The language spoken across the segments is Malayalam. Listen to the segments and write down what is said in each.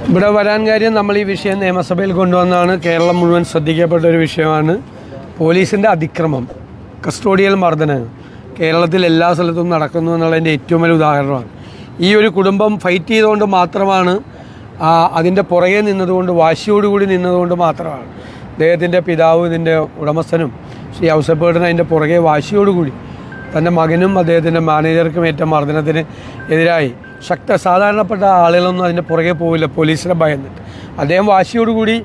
ഇവിടെ വരാൻ കാര്യം നമ്മൾ ഈ വിഷയം നിയമസഭയിൽ കൊണ്ടുവന്നാണ്. കേരളം മുഴുവൻ ശ്രദ്ധിക്കപ്പെട്ട ഒരു വിഷയമാണ് പോലീസിൻ്റെ അതിക്രമം, കസ്റ്റോഡിയൽ മർദ്ദനം കേരളത്തിൽ എല്ലാ സ്ഥലത്തും നടക്കുന്നു എന്നുള്ളതിൻ്റെ ഏറ്റവും വലിയ ഉദാഹരണമാണ്. ഈ ഒരു കുടുംബം ഫൈറ്റ് ചെയ്തുകൊണ്ട് മാത്രമാണ്, അതിൻ്റെ പുറകെ നിന്നതുകൊണ്ട്, വാശിയോടുകൂടി നിന്നതുകൊണ്ട് മാത്രമാണ് അദ്ദേഹത്തിൻ്റെ പിതാവ്, ഇതിൻ്റെ ഉടമസ്ഥനും ശ്രീ ഔസേപ്പേട്ടൻ അതിൻ്റെ പുറകെ വാശിയോടുകൂടി തൻ്റെ മകനും അദ്ദേഹത്തിൻ്റെ മാനേജർക്കും ഏറ്റ മർദ്ദനത്തിന് എതിരായി സാധാരണപ്പെട്ട ആളുകളൊന്നും അതിൻ്റെ പുറകെ പോവില്ല, പോലീസിനെ ഭയന്നിട്ട്. അദ്ദേഹം വാശിയോടുകൂടി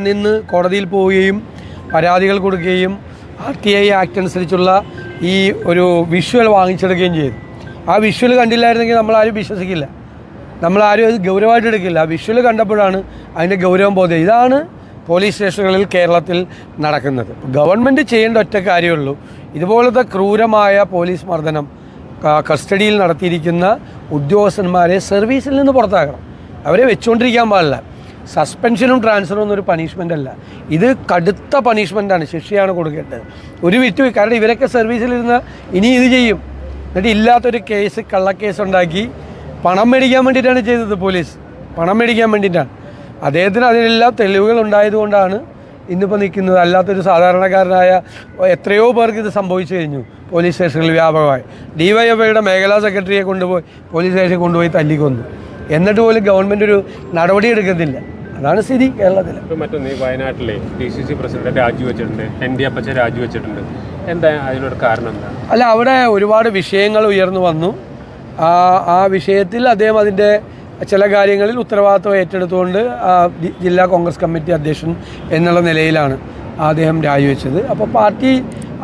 നിന്ന് കോടതിയിൽ പോവുകയും പരാതികൾ കൊടുക്കുകയും RTI ആക്ട് അനുസരിച്ചുള്ള ഈ ഒരു വിഷ്വൽ വാങ്ങിച്ചെടുക്കുകയും ചെയ്തു. ആ വിഷ്വൽ കണ്ടില്ലായിരുന്നെങ്കിൽ നമ്മളാരും വിശ്വസിക്കില്ല, നമ്മളാരും അത് ഗൗരവമായിട്ട് എടുക്കില്ല. ആ വിഷ്വൽ കണ്ടപ്പോഴാണ് അതിൻ്റെ ഗൗരവം ബോധ്യം. ഇതാണ് പോലീസ് സ്റ്റേഷനുകളിൽ കേരളത്തിൽ നടക്കുന്നത്. ഗവൺമെൻറ് ചെയ്യേണ്ട ഒറ്റ കാര്യമുള്ളൂ, ഇതുപോലത്തെ ക്രൂരമായ പോലീസ് മർദ്ദനം കസ്റ്റഡിയിൽ നടത്തിയിരിക്കുന്ന ഉദ്യോഗസ്ഥന്മാരെ സർവീസിൽ നിന്ന് പുറത്താക്കണം. അവരെ വെച്ചുകൊണ്ടിരിക്കാൻ പാടില്ല. സസ്പെൻഷനും ട്രാൻസ്ഫറും ഒന്നൊരു പണിഷ്മെൻ്റ് അല്ല, ഇത് കടുത്ത പണിഷ്മെൻറ്റാണ്, ശിക്ഷയാണ് കൊടുക്കേണ്ടത്. ഒരു വിറ്റ്, കാരണം ഇവരൊക്കെ സർവീസിലിരുന്ന് ഇനി ഇത് ചെയ്യും. എന്നിട്ട് ഇല്ലാത്തൊരു കേസ്, കള്ളക്കേസ് ഉണ്ടാക്കി പണം മേടിക്കാൻ വേണ്ടിയിട്ടാണ് ചെയ്തത്. പോലീസ് പണം മേടിക്കാൻ വേണ്ടിയിട്ടാണ്. അദ്ദേഹത്തിന് അതിനെല്ലാം തെളിവുകൾ ഉണ്ടായതുകൊണ്ടാണ് ഇന്നിപ്പോൾ നിൽക്കുന്നത്. അല്ലാത്തൊരു സാധാരണക്കാരനായ എത്രയോ പേർക്ക് ഇത് സംഭവിച്ചു കഴിഞ്ഞു പോലീസ് സ്റ്റേഷനിൽ വ്യാപകമായി. DYFIയുടെ മേഖലാ സെക്രട്ടറിയെ കൊണ്ടുപോയി പോലീസ് സ്റ്റേഷനിൽ കൊണ്ടുപോയി തല്ലിക്കൊന്നു. എന്നിട്ട് പോലും ഗവൺമെൻറ് ഒരു നടപടി എടുക്കുന്നില്ല. അതാണ് സ്ഥിതി കേരളത്തിൽ. മറ്റൊന്ന്, വയനാട്ടിലെ DCC പ്രസിഡന്റ് രാജിവെച്ചിട്ടുണ്ട്, ND അപ്പച്ചൻ രാജിവെച്ചിട്ടുണ്ട്. എന്താ അതിനൊരു കാരണം എന്താണ്? അല്ല, അവിടെ ഒരുപാട് വിഷയങ്ങൾ ഉയർന്നു വന്നു. ആ വിഷയത്തിൽ അദ്ദേഹം അതിൻ്റെ ചില കാര്യങ്ങളിൽ ഉത്തരവാദിത്വം ഏറ്റെടുത്തുകൊണ്ട് ജില്ലാ കോൺഗ്രസ് കമ്മിറ്റി അധ്യക്ഷൻ എന്നുള്ള നിലയിലാണ് അദ്ദേഹം രാജിവെച്ചത്. അപ്പോൾ പാർട്ടി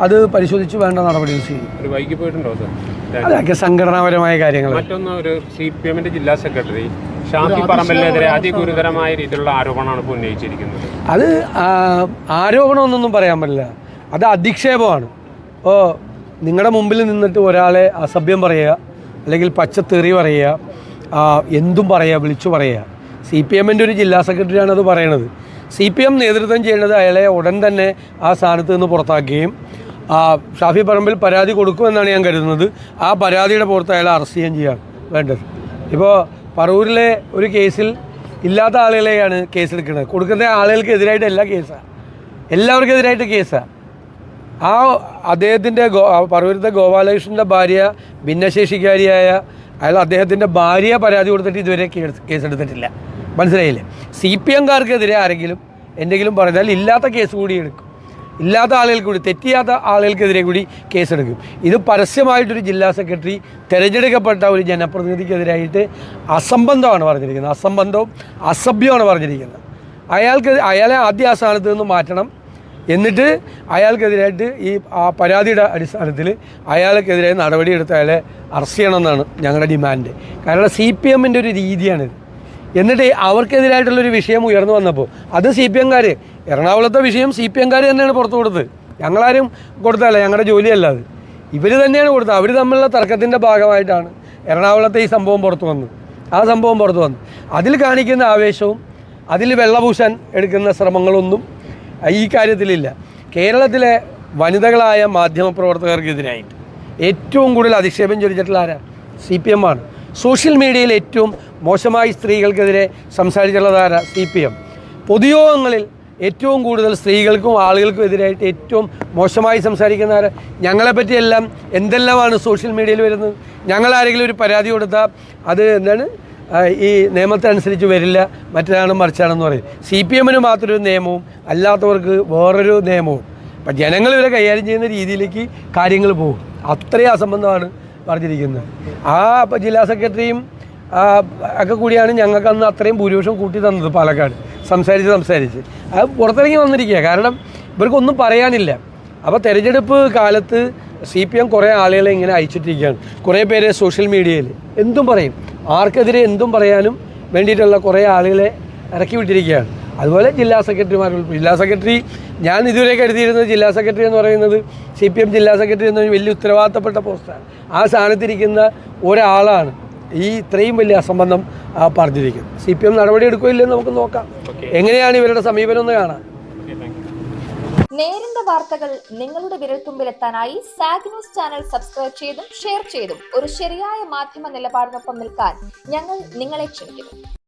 അത് പരിശോധിച്ച് വേണ്ട നടപടികൾ ചെയ്യും. വൈകി പോയിട്ടുണ്ടോ സാർ? അതൊക്കെ സംഘടനാപരമായ കാര്യങ്ങൾ. മറ്റൊന്ന്, ഒരു CPM ജില്ലാ സെക്രട്ടറി ഷാഫി പറമ്പലിനെതിരെ അതിഗുരുതരമായ രീതിയിലുള്ള ആരോപണമാണ് ഇപ്പോൾ ഉന്നയിച്ചിരിക്കുന്നത്. അത് ആരോപണമൊന്നും പറയാൻ പറ്റില്ല, അത് അധിക്ഷേപമാണ്. ഇപ്പോൾ നിങ്ങളുടെ മുമ്പിൽ നിന്നിട്ട് ഒരാളെ അസഭ്യം പറയുക, അല്ലെങ്കിൽ പച്ചത്തെറി പറയുക, എന്തും പറയുക, വിളിച്ചു പറയുക. CPMൻ്റെ ഒരു ജില്ലാ സെക്രട്ടറിയാണ് അത് പറയണത്. CPM നേതൃത്വം ചെയ്യേണ്ടത് അയാളെ ഉടൻ തന്നെ ആ സ്ഥാനത്ത് നിന്ന് പുറത്താക്കുകയും ഷാഫി പറമ്പിൽ പരാതി കൊടുക്കുമെന്നാണ് ഞാൻ കരുതുന്നത്. ആ പരാതിയുടെ പുറത്ത് അയാളെ അറസ്റ്റ് ചെയ്യുകയും ചെയ്യാണ് വേണ്ടത്. ഇപ്പോൾ പറവൂരിലെ ഒരു കേസിൽ ഇല്ലാത്ത ആളുകളെയാണ് കേസെടുക്കുന്നത്. കൊടുക്കുന്ന ആളുകൾക്കെതിരായിട്ടല്ല കേസാണ്, എല്ലാവർക്കും എതിരായിട്ട് കേസാണ്. അദ്ദേഹത്തിൻ്റെ പറവൂരത്തെ ഗോപാലകൃഷ്ണൻ്റെ ഭാര്യ ഭിന്നശേഷിക്കാരിയായ അയാൾ അദ്ദേഹത്തിൻ്റെ ഭാര്യ പരാതി കൊടുത്തിട്ട് ഇതുവരെ കേസെടുത്തിട്ടില്ല. മനസ്സിലായില്ലേ? CPMകാർക്കെതിരെ ആരെങ്കിലും എന്തെങ്കിലും പറഞ്ഞാൽ ഇല്ലാത്ത കേസ് കൂടി എടുക്കും, ഇല്ലാത്ത ആളുകൾക്ക് കൂടി, തെറ്റിയാത്ത ആളുകൾക്കെതിരെ കൂടി കേസെടുക്കും. ഇത് പരസ്യമായിട്ടൊരു ജില്ലാ സെക്രട്ടറി തിരഞ്ഞെടുക്കപ്പെട്ട ഒരു ജനപ്രതിനിധിക്കെതിരായിട്ട് അസംബന്ധമാണ് പറഞ്ഞിരിക്കുന്നത്, അസംബന്ധവും അസഭ്യമാണ് പറഞ്ഞിരിക്കുന്നത്. അയാളെ ആദ്യ ആ സ്ഥാനത്ത് നിന്ന് മാറ്റണം. എന്നിട്ട് അയാൾക്കെതിരായിട്ട് ഈ പരാതിയുടെ അടിസ്ഥാനത്തിൽ അയാൾക്കെതിരെ നടപടിയെടുത്ത് അയാളെ അറസ്റ്റ് ചെയ്യണമെന്നാണ് ഞങ്ങളുടെ ഡിമാൻഡ്. കാരണം CPMൻ്റെ ഒരു രീതിയാണിത്. എന്നിട്ട് അവർക്കെതിരായിട്ടുള്ളൊരു വിഷയം ഉയർന്നു വന്നപ്പോൾ അത് CPMകാർ, എറണാകുളത്തെ വിഷയം CPMകാർ തന്നെയാണ് പുറത്തു കൊടുത്തത്. ഞങ്ങളാരും കൊടുത്തതല്ല, ഞങ്ങളുടെ ജോലിയല്ല അത്, ഇവർ തന്നെയാണ് കൊടുത്തത്. അവർ തമ്മിലുള്ള തർക്കത്തിൻ്റെ ഭാഗമായിട്ടാണ് എറണാകുളത്തെ ഈ സംഭവം പുറത്തു വന്നത്. ആ സംഭവം പുറത്തു വന്നു. അതിൽ കാണിക്കുന്ന ആവേശവും അതിൽ വെള്ളപൂശാൻ എടുക്കുന്ന ശ്രമങ്ങളൊന്നും ഈ കാര്യത്തിലില്ല. കേരളത്തിലെ വനിതകളായ മാധ്യമപ്രവർത്തകർക്കെതിരായിട്ട് ഏറ്റവും കൂടുതൽ അധിക്ഷേപം ചൊരിച്ചിട്ടുള്ള ആരാണ്? CPM ആണ്. സോഷ്യൽ മീഡിയയിൽ ഏറ്റവും മോശമായി സ്ത്രീകൾക്കെതിരെ സംസാരിച്ചിട്ടുള്ളത് ആരാ? CPM. പൊതുയോഗങ്ങളിൽ ഏറ്റവും കൂടുതൽ സ്ത്രീകൾക്കും ആളുകൾക്കും എതിരായിട്ട് ഏറ്റവും മോശമായി സംസാരിക്കുന്ന ആരാ? ഞങ്ങളെപ്പറ്റിയെല്ലാം എന്തെല്ലാമാണ് സോഷ്യൽ മീഡിയയിൽ വരുന്നത്. ഞങ്ങളാരെങ്കിലും ഒരു പരാതി കൊടുത്താൽ അത് എന്താണ്, ഈ നിയമത്തിനനുസരിച്ച് വരില്ല, മറ്റേതാണ് മറിച്ചാണെന്ന് പറയും. CPMന് മാത്രമൊരു നിയമവും അല്ലാത്തവർക്ക് വേറൊരു നിയമവും. അപ്പം ജനങ്ങൾ ഇവരെ കൈകാര്യം ചെയ്യുന്ന രീതിയിലേക്ക് കാര്യങ്ങൾ പോകും. അത്രയും അസംബന്ധമാണ് പറഞ്ഞിരിക്കുന്നത്. ജില്ലാ സെക്രട്ടറിയും ഒക്കെ കൂടിയാണ് ഞങ്ങൾക്ക് അന്ന് അത്രയും ഭൂരിപക്ഷം കൂട്ടി തന്നത് പാലക്കാട്, സംസാരിച്ച് അത് പുറത്തിറങ്ങി വന്നിരിക്കുക. കാരണം ഇവർക്കൊന്നും പറയാനില്ല. അപ്പോൾ തെരഞ്ഞെടുപ്പ് കാലത്ത് CPM കുറേ ആളുകളെ ഇങ്ങനെ അയച്ചിട്ടിരിക്കുകയാണ്. കുറേ പേര് സോഷ്യൽ മീഡിയയിൽ എന്തും പറയും, ആർക്കെതിരെ എന്തും പറയാനും വേണ്ടിയിട്ടുള്ള കുറേ ആളുകളെ ഇറക്കി വിട്ടിരിക്കുകയാണ്. അതുപോലെ ജില്ലാ സെക്രട്ടറി ഞാൻ ഇതുവരെ കരുതിയിരുന്നത് ജില്ലാ സെക്രട്ടറി എന്ന് പറയുന്നത് CPM ജില്ലാ സെക്രട്ടറി എന്ന വലിയ ഉത്തരവാദിത്തപ്പെട്ട പോസ്റ്റാണ്. ആ സ്ഥാനത്തിരിക്കുന്ന ഒരാളാണ് ഈ ഇത്രയും വലിയ അസംബന്ധം പറഞ്ഞിരിക്കുന്നത്. CPM നടപടി എടുക്കുകയില്ലെന്ന് നമുക്ക് നോക്കാം. എങ്ങനെയാണ് ഇവരുടെ സമീപനം എന്ന് കാണാം. നേരിന്റെ വാർത്തകൾ നിങ്ങളുടെ വിരൽത്തുമ്പിലെത്താനായി സാഗ് ന്യൂസ് ചാനൽ സബ്സ്ക്രൈബ് ചെയ്തും ഷെയർ ചെയ്തും ഒരു ശരിയായ മാധ്യമ നിലപാടിനൊപ്പം നിൽക്കാൻ ഞങ്ങൾ നിങ്ങളെ ക്ഷണിക്കുന്നു.